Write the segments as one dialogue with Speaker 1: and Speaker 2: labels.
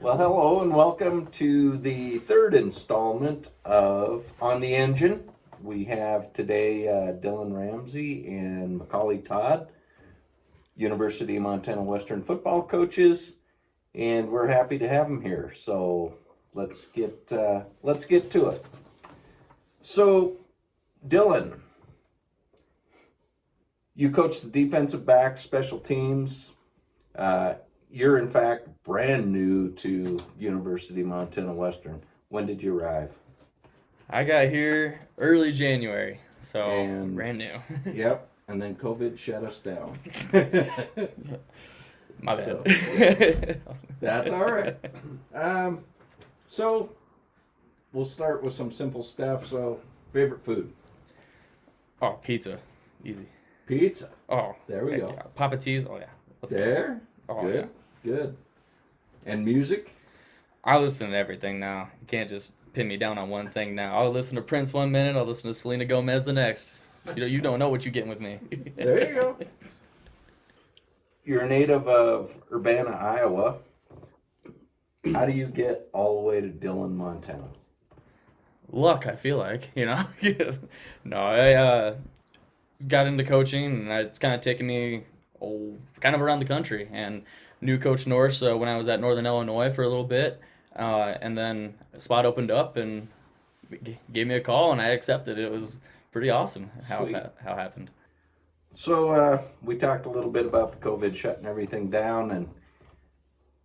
Speaker 1: Well, hello and welcome to the third installment of On the Engine. We have today Dylan Ramsey and Macaulay Todd, University of Montana Western football coaches, and we're happy to have them here. So let's get to it. So, Dylan, you coach the defensive back, special teams. You're in fact brand new to University of Montana Western. When did you arrive?
Speaker 2: I got here early January, so
Speaker 1: And
Speaker 2: brand new.
Speaker 1: yep, and then COVID shut us down.
Speaker 2: My
Speaker 1: So,
Speaker 2: bad.
Speaker 1: That's all right. So we'll start with some simple stuff. So, favorite food?
Speaker 2: Oh, pizza. Easy.
Speaker 1: Pizza.
Speaker 2: Oh,
Speaker 1: There we
Speaker 2: heck
Speaker 1: go.
Speaker 2: yeah. Papa T's. Oh, yeah. Let's go.
Speaker 1: There.
Speaker 2: Oh,
Speaker 1: Good.
Speaker 2: yeah.
Speaker 1: Good. And music?
Speaker 2: I listen to everything now. You can't just pin me down on one thing now. I'll listen to Prince one minute, I'll listen to Selena Gomez the next. You don't know what you're getting with me.
Speaker 1: There you go. You're a native of Urbana, Iowa. How do you get all the way to Dillon, Montana?
Speaker 2: Luck, I feel like, No, I got into coaching, and it's kind of taken me kind of around the country. And knew Coach Norse when I was at Northern Illinois for a little bit, and then a spot opened up and gave me a call, and I accepted. It was pretty awesome
Speaker 1: Sweet.
Speaker 2: How it happened.
Speaker 1: So we talked a little bit about the COVID shutting everything down, and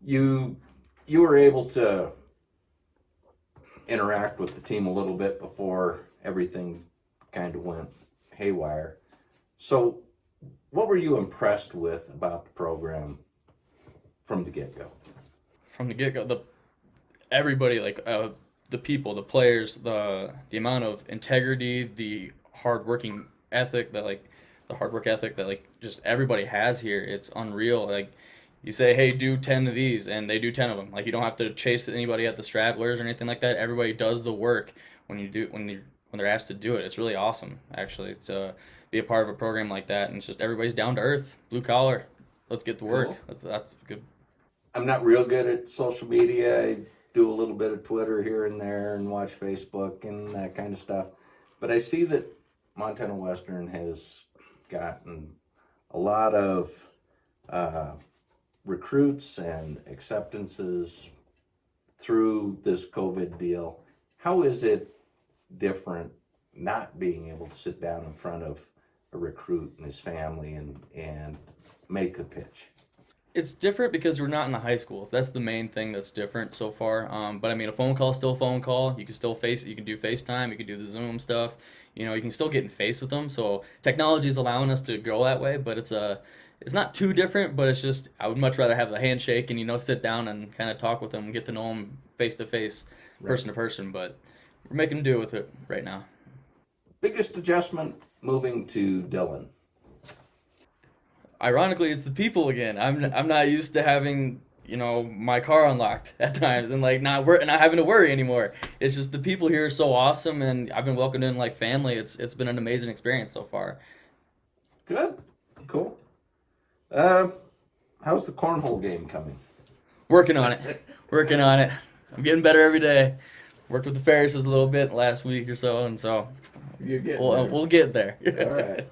Speaker 1: you were able to interact with the team a little bit before everything kind of went haywire. So, what were you impressed with about the program from the get-go?
Speaker 2: From the get go, everybody the people, the players, the amount of integrity, the hard work ethic that just everybody has here. It's unreal. Like you say, hey, do 10 of these, and they do 10 of them. Like you don't have to chase anybody at the stragglers or anything like that. Everybody does the work when they're asked to do it. It's really awesome, actually, to be a part of a program like that. And it's just everybody's down to earth, blue collar. Let's get to work.
Speaker 1: Cool.
Speaker 2: That's good.
Speaker 1: I'm not real good at social media. I do a little bit of Twitter here and there and watch Facebook and that kind of stuff. But I see that Montana Western has gotten a lot of uh, recruits and acceptances through this COVID deal. How is it different not being able to sit down in front of a recruit and his family and make the pitch?
Speaker 2: It's different because we're not in the high schools. That's the main thing that's different so far. But I mean, a phone call is still a phone call. You can still you can do FaceTime, you can do the Zoom stuff. You can still get in face with them. So technology is allowing us to go that way, but it's not too different. But it's just I would much rather have the handshake and sit down and kind of talk with them, get to know them face to face,
Speaker 1: Right.
Speaker 2: person to person. But we're making do with it right now.
Speaker 1: Biggest adjustment moving to Dillon?
Speaker 2: Ironically, it's the people again. I'm not used to having my car unlocked at times and not having to worry anymore. It's just the people here are so awesome, and I've been welcomed in like family. It's been an amazing experience so far.
Speaker 1: Good. Cool. Uh, how's the cornhole game coming?
Speaker 2: Working on it, working on it. I'm getting better every day. Worked with the Ferrises a little bit last week or so, and so
Speaker 1: You're getting
Speaker 2: we'll get there.
Speaker 1: All right.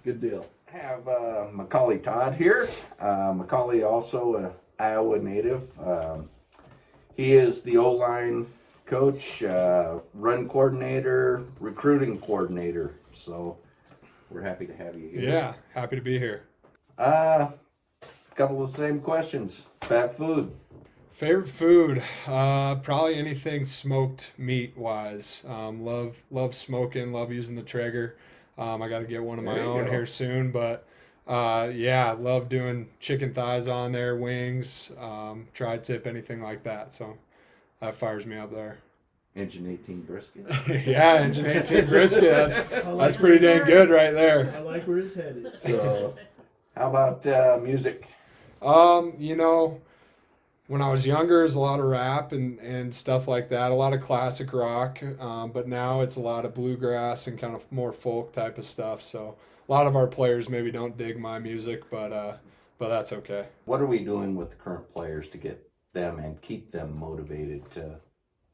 Speaker 1: Good deal. I have Macaulay Todd here. Macaulay also an Iowa native. He is the O-line coach, run coordinator, recruiting coordinator. So we're happy to have you here.
Speaker 3: Yeah, happy to be here.
Speaker 1: A couple of the same questions. Fat food.
Speaker 3: Favorite food? Probably anything smoked meat wise. Love smoking. Love using the Traeger. I got to get one of my
Speaker 1: There you
Speaker 3: own
Speaker 1: go.
Speaker 3: here soon, but yeah, love doing chicken thighs on there, wings, tri-tip, anything like that. So that fires me up there.
Speaker 1: Engine 18 brisket.
Speaker 3: Yeah, Engine 18 brisket. That's
Speaker 4: like
Speaker 3: pretty
Speaker 4: where
Speaker 3: dang
Speaker 4: his
Speaker 3: good right there.
Speaker 4: I like where his head is.
Speaker 1: So, how about music?
Speaker 3: You know, when I was younger, it was a lot of rap and stuff like that, a lot of classic rock. But now it's a lot of bluegrass and kind of more folk type of stuff. So a lot of our players maybe don't dig my music, but that's okay.
Speaker 1: What are we doing with the current players to get them and keep them motivated to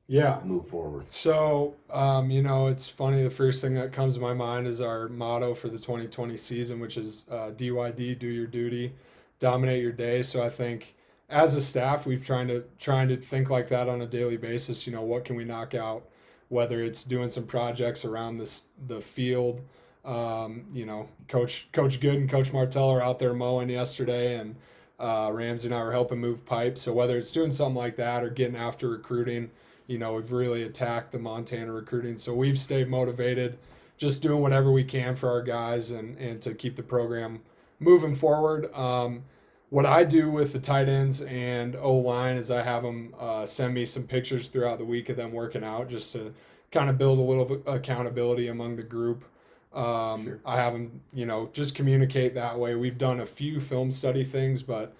Speaker 3: Yeah.
Speaker 1: move forward?
Speaker 3: So, it's funny. The first thing that comes to my mind is our motto for the 2020 season, which is DYD, do your duty, dominate your day. So I think as a staff, we've trying to think like that on a daily basis. What can we knock out? Whether it's doing some projects around the field. Coach Good and Coach Martell are out there mowing yesterday, and Ramsey and I were helping move pipes. So whether it's doing something like that or getting after recruiting, we've really attacked the Montana recruiting. So we've stayed motivated, just doing whatever we can for our guys and to keep the program moving forward. What I do with the tight ends and O-line is I have them send me some pictures throughout the week of them working out just to kind of build a little accountability among the group.
Speaker 1: Sure.
Speaker 3: I have them, just communicate that way. We've done a few film study things, but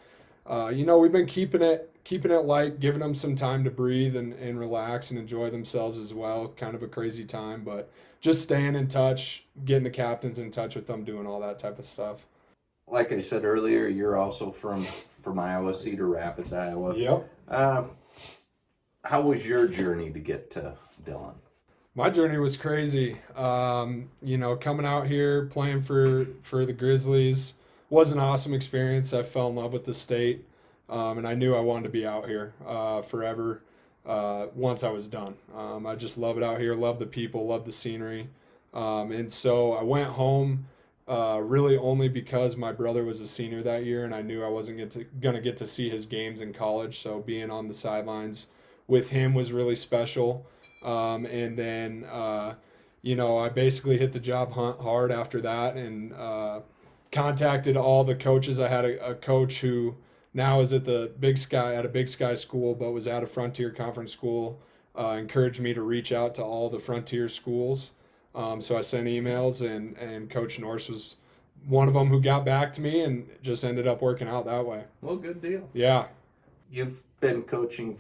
Speaker 3: we've been keeping it light, giving them some time to breathe and relax and enjoy themselves as well. Kind of a crazy time, but just staying in touch, getting the captains in touch with them, doing all that type of stuff.
Speaker 1: Like I said earlier, you're also from Iowa, Cedar Rapids, Iowa.
Speaker 3: Yep.
Speaker 1: How was your journey to get to Dillon?
Speaker 3: My journey was crazy. Coming out here, playing for the Grizzlies was an awesome experience. I fell in love with the state, and I knew I wanted to be out here forever once I was done. I just love it out here, love the people, love the scenery. And so I went home really only because my brother was a senior that year, and I knew I wasn't going to get to see his games in college. So being on the sidelines with him was really special. And then, I basically hit the job hunt hard after that and contacted all the coaches. I had a coach who now is at a Big Sky school, but was at a Frontier Conference school, encouraged me to reach out to all the Frontier schools. So I sent emails, and Coach Norse was one of them who got back to me and just ended up working out that way.
Speaker 1: Well, good deal.
Speaker 3: Yeah.
Speaker 1: You've been coaching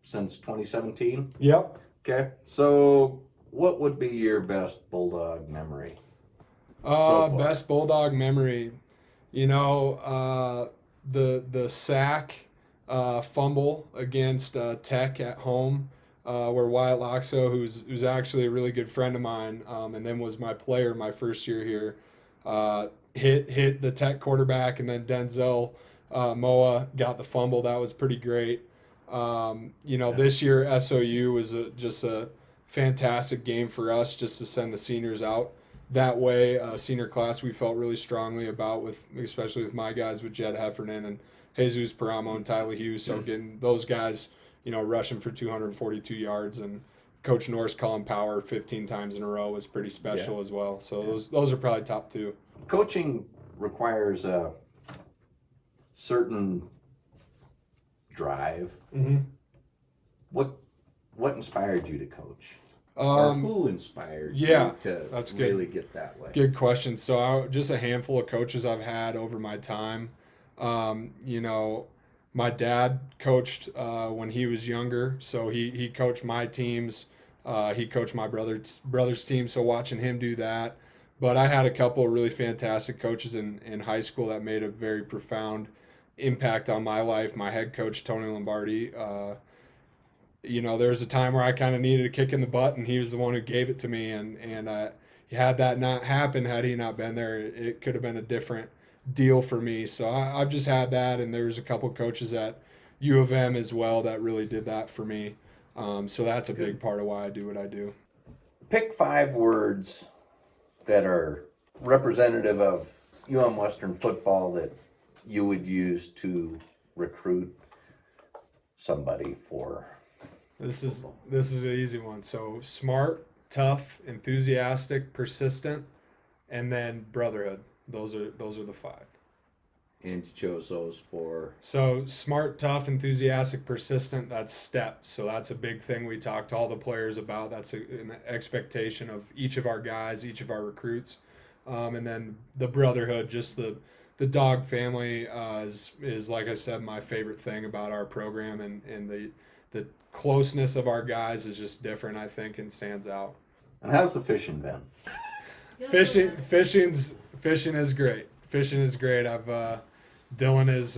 Speaker 1: since 2017?
Speaker 3: Yep.
Speaker 1: Okay. So what would be your best Bulldog memory? So far?
Speaker 3: Best Bulldog memory, the sack fumble against Tech at home, where Wyatt Loxo, who's actually a really good friend of mine, and then was my player my first year here, hit the Tech quarterback, and then Denzel Moa got the fumble. That was pretty great. This year SOU was just a fantastic game for us, just to send the seniors out that way. Senior class we felt really strongly about, especially with my guys, with Jed Heffernan and Jesus Paramo and Tyler Hughes. So getting those guys, rushing for 242 yards, and Coach Norris calling power 15 times in a row was pretty special as well. So those are probably top two.
Speaker 1: Coaching requires a certain drive.
Speaker 3: Mm-hmm.
Speaker 1: What inspired you to coach? Or who inspired you to
Speaker 3: that's
Speaker 1: really get that way?
Speaker 3: Good question. So just a handful of coaches I've had over my time. My dad coached when he was younger, so he coached my teams. He coached my brother's team, so watching him do that. But I had a couple of really fantastic coaches in high school that made a very profound impact on my life. My head coach, Tony Lombardi, there was a time where I kind of needed a kick in the butt, and he was the one who gave it to me. And had that not happened, had he not been there, it could have been a different deal for me. So I've just had that, and there's a couple coaches at U of M as well that really did that for me. So that's a big part of why I do what I do.
Speaker 1: Pick 5 words that are representative of UM Western football that you would use to recruit somebody for.
Speaker 3: This is an easy one. So smart, tough, enthusiastic, persistent, and then brotherhood. Those are the 5.
Speaker 1: And you chose those for?
Speaker 3: So smart, tough, enthusiastic, persistent, that's STEP. So that's a big thing we talk to all the players about. That's an expectation of each of our guys, each of our recruits. And then the brotherhood, just the dog family is, like I said, my favorite thing about our program. And the closeness of our guys is just different, I think, and stands out.
Speaker 1: And how's the fishing been?
Speaker 3: Fishing is great. Fishing is great. I've Dylan is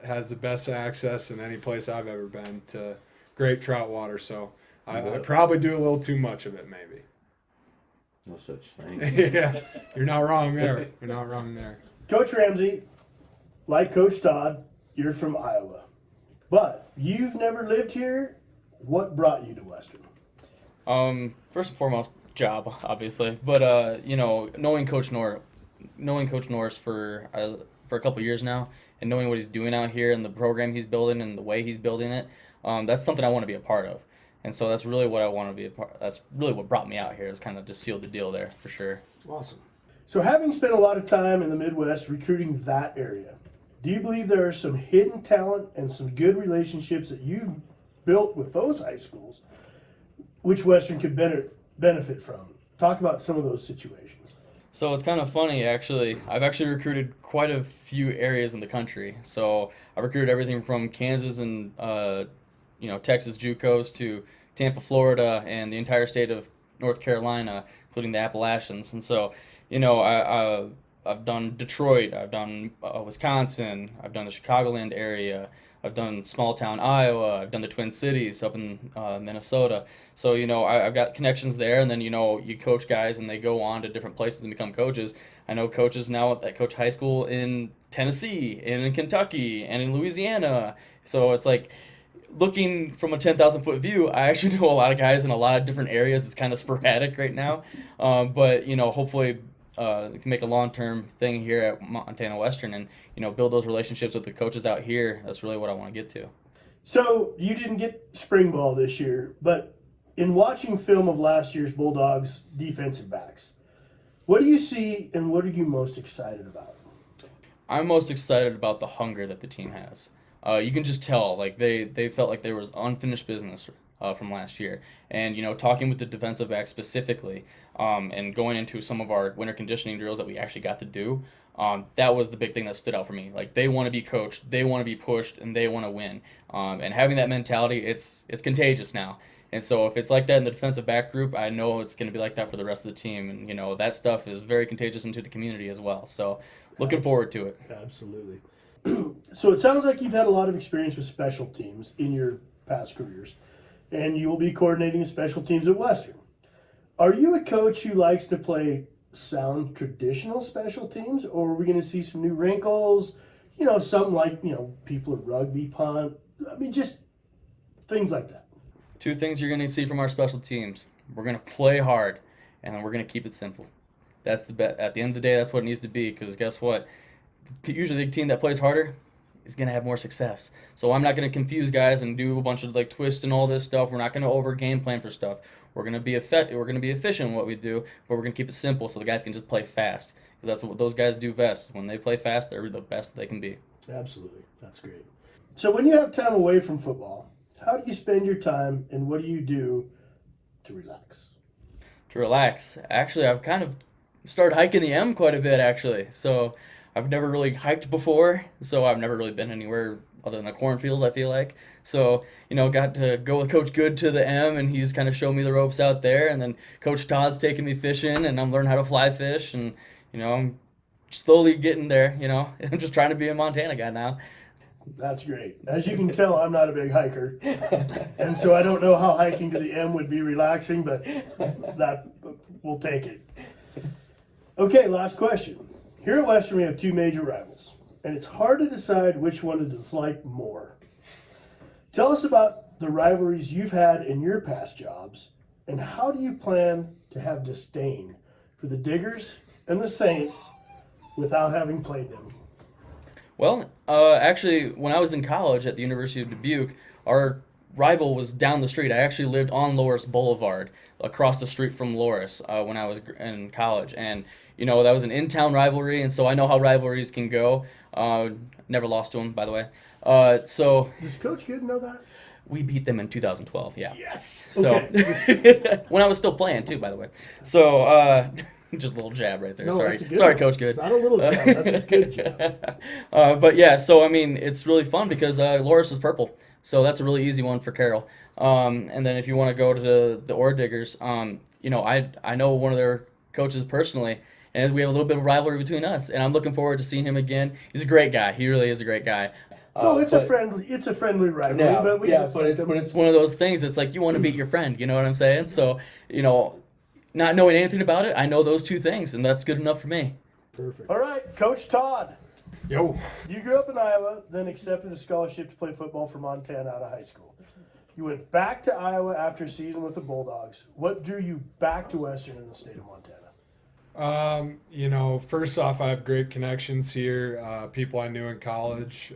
Speaker 3: has the best access in any place I've ever been to great trout water. So I probably do a little too much of it, maybe.
Speaker 1: No such thing.
Speaker 3: Yeah, you're not wrong there. You're not wrong there.
Speaker 4: Coach Ramsey, like Coach Todd, you're from Iowa, but you've never lived here. What brought you to Western?
Speaker 2: First and foremost, job, obviously, but knowing Coach Norris for a couple years now, and knowing what he's doing out here and the program he's building and the way he's building it, that's something I want to be a part of. And so that's really what I want to be a part. That's really what brought me out here. Is kind of just sealed the deal there for sure.
Speaker 4: Awesome. So, having spent a lot of time in the Midwest recruiting that area, do you believe there are some hidden talent and some good relationships that you've built with those high schools, which Western could benefit from? Talk about some of those situations.
Speaker 2: So it's kind of funny, actually. I've actually recruited quite a few areas in the country. So I've recruited everything from Kansas and Texas JUCOs to Tampa, Florida, and the entire state of North Carolina, including the Appalachians. And so, I've done Detroit, I've done Wisconsin, I've done the Chicagoland area, I've done small town Iowa, I've done the Twin Cities up in Minnesota. So, I've got connections there, and then, you coach guys and they go on to different places and become coaches. I know coaches now that coach high school in Tennessee and in Kentucky and in Louisiana. So it's like, looking from a 10,000-foot view, I actually know a lot of guys in a lot of different areas. It's kind of sporadic right now. But hopefully we can make a long-term thing here at Montana Western and, build those relationships with the coaches out here. That's really what I want to get to.
Speaker 4: So, you didn't get spring ball this year, but in watching film of last year's Bulldogs defensive backs, what do you see and what are you most excited about?
Speaker 2: I'm most excited about the hunger that the team has. You can just tell, like they felt like there was unfinished business from last year, and talking with the defensive back specifically, and going into some of our winter conditioning drills that we actually got to do, that was the big thing that stood out for me. Like they want to be coached, they want to be pushed, and they want to win. And having that mentality, it's contagious now. And so if it's like that in the defensive back group, I know it's going to be like that for the rest of the team, and that stuff is very contagious into the community as well. So looking forward to it.
Speaker 4: Absolutely. So it sounds like you've had a lot of experience with special teams in your past careers, and you will be coordinating special teams at Western. Are you a coach who likes to play sound traditional special teams, or are we going to see some new wrinkles, something like, people at rugby punt, just things like that?
Speaker 2: Two things you're going to see from our special teams. We're going to play hard, and then we're going to keep it simple. That's the bet. At the end of the day, that's what it needs to be, because guess what? Usually the team that plays harder is going to have more success. So I'm not going to confuse guys and do a bunch of twists and all this stuff. We're not going to over game plan for stuff. We're going to be efficient in what we do, but we're going to keep it simple so the guys can just play fast, because that's what those guys do best. When they play fast, they're the best they can be.
Speaker 4: Absolutely. That's great. So when you have time away from football, how do you spend your time and what do you do to relax?
Speaker 2: To relax, actually, I've kind of started hiking the M quite a bit, actually. So I've never really hiked before, so I've never really been anywhere other than the cornfield, I feel like. So, got to go with Coach Good to the M, and he's kind of showed me the ropes out there. And then Coach Todd's taking me fishing, and I'm learning how to fly fish. And, I'm slowly getting there, I'm just trying to be a Montana guy now.
Speaker 4: That's great. As you can tell, I'm not a big hiker. And so I don't know how hiking to the M would be relaxing, but we'll take it. Okay, last question. Here at Western, we have two major rivals, and it's hard to decide which one to dislike more. Tell us about the rivalries you've had in your past jobs, and how do you plan to have disdain for the Diggers and the Saints without having played them?
Speaker 2: Well, actually, when I was in college at the University of Dubuque, our rival was down the street. I actually lived on Loris Boulevard, across the street from Loris, when I was in college. And, that was an in-town rivalry, and so I know how rivalries can go. Never lost to them, by the way.
Speaker 4: Does Coach Good know that?
Speaker 2: We beat them in 2012, yeah.
Speaker 4: Yes!
Speaker 2: So,
Speaker 4: Okay.
Speaker 2: when I was still playing, too, by the way. So, just a little jab right there.
Speaker 4: No,
Speaker 2: Sorry,
Speaker 4: that's a good
Speaker 2: Sorry,
Speaker 4: one.
Speaker 2: Coach Good.
Speaker 4: It's not a little jab, that's a good jab.
Speaker 2: But yeah, so I mean, it's really fun because Loris is purple, so that's a really easy one for Carroll. And then if you want to go to the Ore Diggers, I know one of their coaches personally, and we have a little bit of rivalry between us. And I'm looking forward to seeing him again. He's a great guy. He really is a great guy.
Speaker 4: So it's a friendly rivalry,
Speaker 2: Yeah,
Speaker 4: but we
Speaker 2: yeah,
Speaker 4: just
Speaker 2: but
Speaker 4: like
Speaker 2: it's
Speaker 4: them.
Speaker 2: but it's one of those things. It's like you want to beat your friend. You know what I'm saying? So not knowing anything about it, I know those two things, and that's good enough for me.
Speaker 3: Perfect.
Speaker 4: All right, Coach Todd.
Speaker 3: Yo.
Speaker 4: You grew up in Iowa, then accepted a scholarship to play football for Montana out of high school. You went back to Iowa after a season with the Bulldogs. What drew you back to Western in the state of Montana?
Speaker 3: First off, I have great connections here. People I knew in college.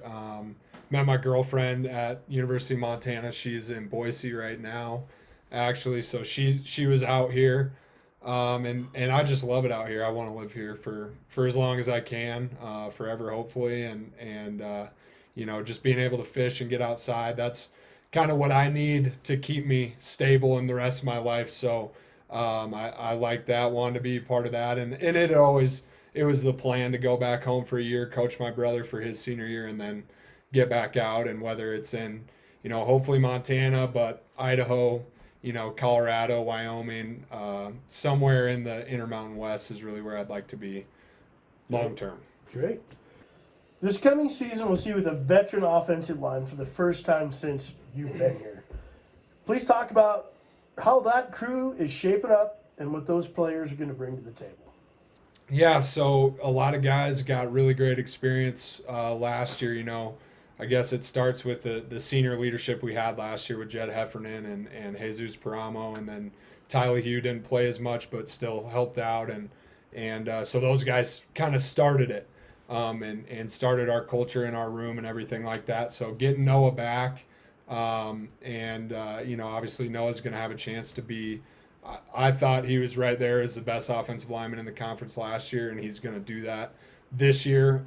Speaker 3: Met my girlfriend at University of Montana. She's in Boise right now, actually. So she was out here, and I just love it out here. I want to live here for as long as I can, forever hopefully, and just being able to fish and get outside. That's kind of what I need to keep me stable in the rest of my life. So. I like that, wanted to be part of that, and it was the plan to go back home for a year, coach my brother for his senior year, and then get back out. And whether it's in, hopefully Montana, but Idaho, Colorado, Wyoming, somewhere in the Intermountain West is really where I'd like to be long term.
Speaker 4: Great. This coming season, we'll see you with a veteran offensive line for the first time since you've been here. Please talk about how that crew is shaping up and what those players are going to bring to the table.
Speaker 3: Yeah, so a lot of guys got really great experience last year. I guess it starts with the senior leadership we had last year with Jed Heffernan and Jesus Paramo, and then Tyler Hugh didn't play as much but still helped out, and so those guys kind of started it and started our culture in our room and everything like that. So getting Noah back. Obviously Noah's going to have a chance to be, I thought he was right there as the best offensive lineman in the conference last year, and he's going to do that this year.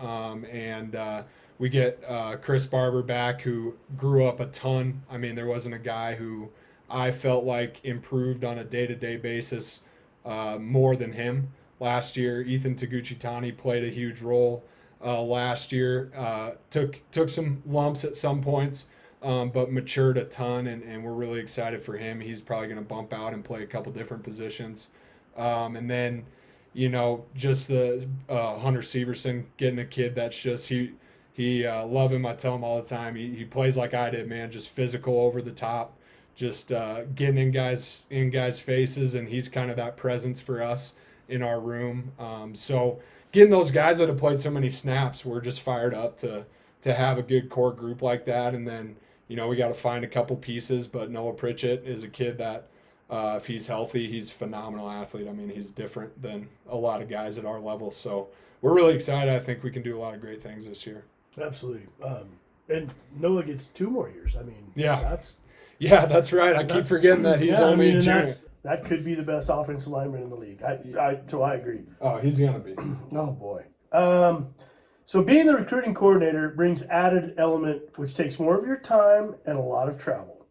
Speaker 3: We get Chris Barber back, who grew up a ton. I mean, there wasn't a guy who I felt like improved on a day-to-day basis more than him last year. Ethan Taguchi-Tani played a huge role last year, took some lumps at some points, but matured a ton, and we're really excited for him. He's probably going to bump out and play a couple different positions. And then, just the Hunter Severson, getting a kid that's just, he love him. I tell him all the time, he plays like I did, man, just physical, over the top, just getting in guys' faces, and he's kind of that presence for us in our room. So getting those guys that have played so many snaps, we're just fired up to have a good core group like that. And then, we got to find a couple pieces, but Noah Pritchett is a kid that, if he's healthy, he's a phenomenal athlete. I mean, he's different than a lot of guys at our level. So we're really excited. I think we can do a lot of great things this year.
Speaker 4: Absolutely. And Noah gets 2 more years. I mean, that's
Speaker 3: right. I keep forgetting that he's only a junior.
Speaker 4: That could be the best offensive lineman in the league. So I agree.
Speaker 3: Oh, he's going to be.
Speaker 4: Oh, boy. So being the recruiting coordinator brings added element, which takes more of your time and a lot of travel.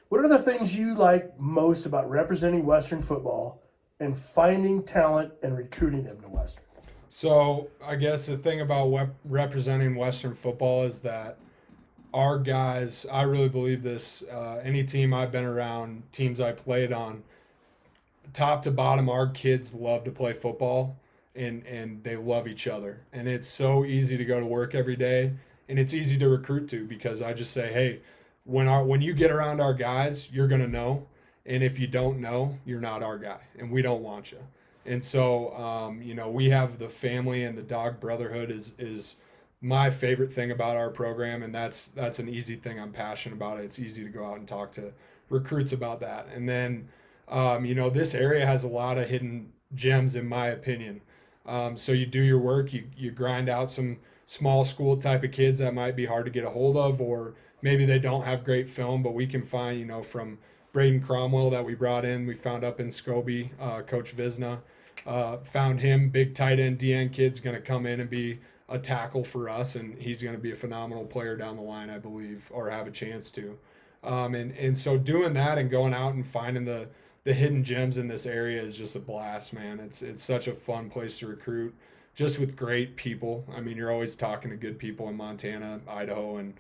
Speaker 4: What are the things you like most about representing Western football and finding talent and recruiting them to Western?
Speaker 3: So I guess the thing about representing Western football is that our guys, I really believe this, any team I've been around, teams I played on, top to bottom, our kids love to play football. And they love each other, and it's so easy to go to work every day, and it's easy to recruit to, because I just say, hey, when you get around our guys, you're gonna know, and if you don't know, you're not our guy, and we don't want you. And so we have the family, and the dog brotherhood is my favorite thing about our program, and that's an easy thing I'm passionate about. It's easy to go out and talk to recruits about that. And then this area has a lot of hidden gems, in my opinion. So you do your work, you grind out some small school type of kids that might be hard to get a hold of, or maybe they don't have great film, but we can find, from Braden Cromwell that we brought in, we found up in Scobie, Coach Visna, found him, big tight end DN kid's going to come in and be a tackle for us, and he's going to be a phenomenal player down the line, I believe, or have a chance to. And so doing that and going out and finding the hidden gems in this area is just a blast, man. It's such a fun place to recruit, just with great people. I mean, you're always talking to good people in Montana, Idaho, and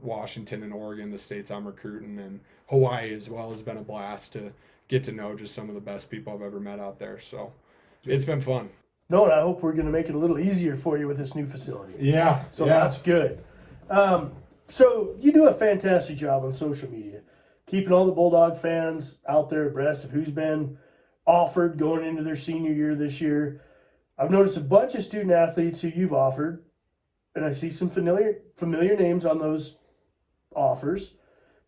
Speaker 3: Washington and Oregon, the states I'm recruiting, and Hawaii as well has been a blast to get to know just some of the best people I've ever met out there. So it's been fun.
Speaker 4: No, and I hope we're going to make it a little easier for you with this new facility.
Speaker 3: Yeah.
Speaker 4: So that's good. So you do a fantastic job on social media, keeping all the Bulldog fans out there abreast of who's been offered going into their senior year this year. I've noticed a bunch of student athletes who you've offered, and I see some familiar names on those offers.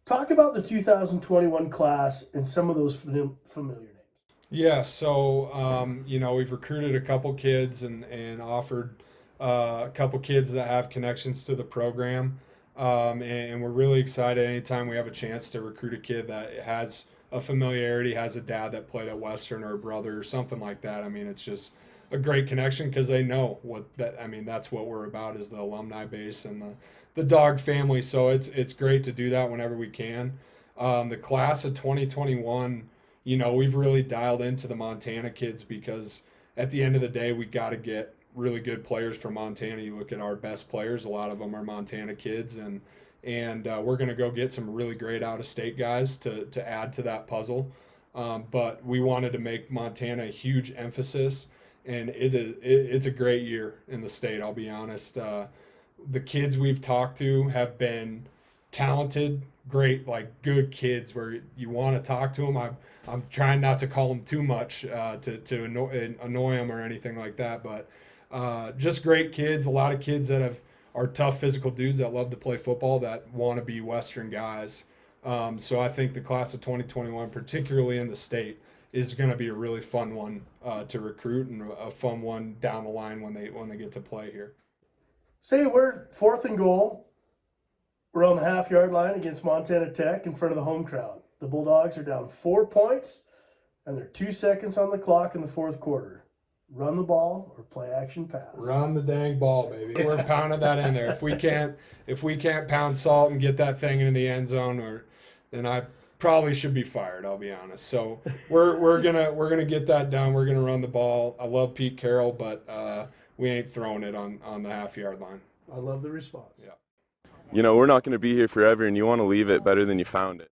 Speaker 4: Talk about the 2021 class and some of those familiar names.
Speaker 3: Yeah, so we've recruited a couple kids and offered a couple kids that have connections to the program, and we're really excited anytime we have a chance to recruit a kid that has a familiarity, has a dad that played at Western or a brother or something like that. I mean, it's just a great connection because they know that's what we're about, is the alumni base and the dog family. So it's great to do that whenever we can. The class of 2021. We've really dialed into the Montana kids because at the end of the day, we got to get really good players from Montana. You look at our best players, a lot of them are Montana kids, and we're going to go get some really great out-of-state guys to add to that puzzle. But we wanted to make Montana a huge emphasis, and it's a great year in the state, I'll be honest. The kids we've talked to have been talented, great, like good kids where you want to talk to them. I'm trying not to call them too much to annoy them or anything like that, but just great kids. A lot of kids that are tough physical dudes that love to play football that want to be Western guys. So I think the class of 2021, particularly in the state, is going to be a really fun one to recruit and a fun one down the line when they get to play here.
Speaker 4: Say we're 4th and goal. We're on the half-yard line against Montana Tech in front of the home crowd. The Bulldogs are down 4 points, and they're 2 seconds on the clock in the 4th quarter. Run the ball or play action pass.
Speaker 3: Run the dang ball, baby. We're pounding that in there. If we can't pound salt and get that thing into the end zone, then I probably should be fired, I'll be honest. So we're gonna get that done. We're gonna run the ball. I love Pete Carroll, but we ain't throwing it on the half-yard line.
Speaker 4: I love the response.
Speaker 3: Yeah.
Speaker 5: We're not going to be here forever, and you want to leave it better than you found it.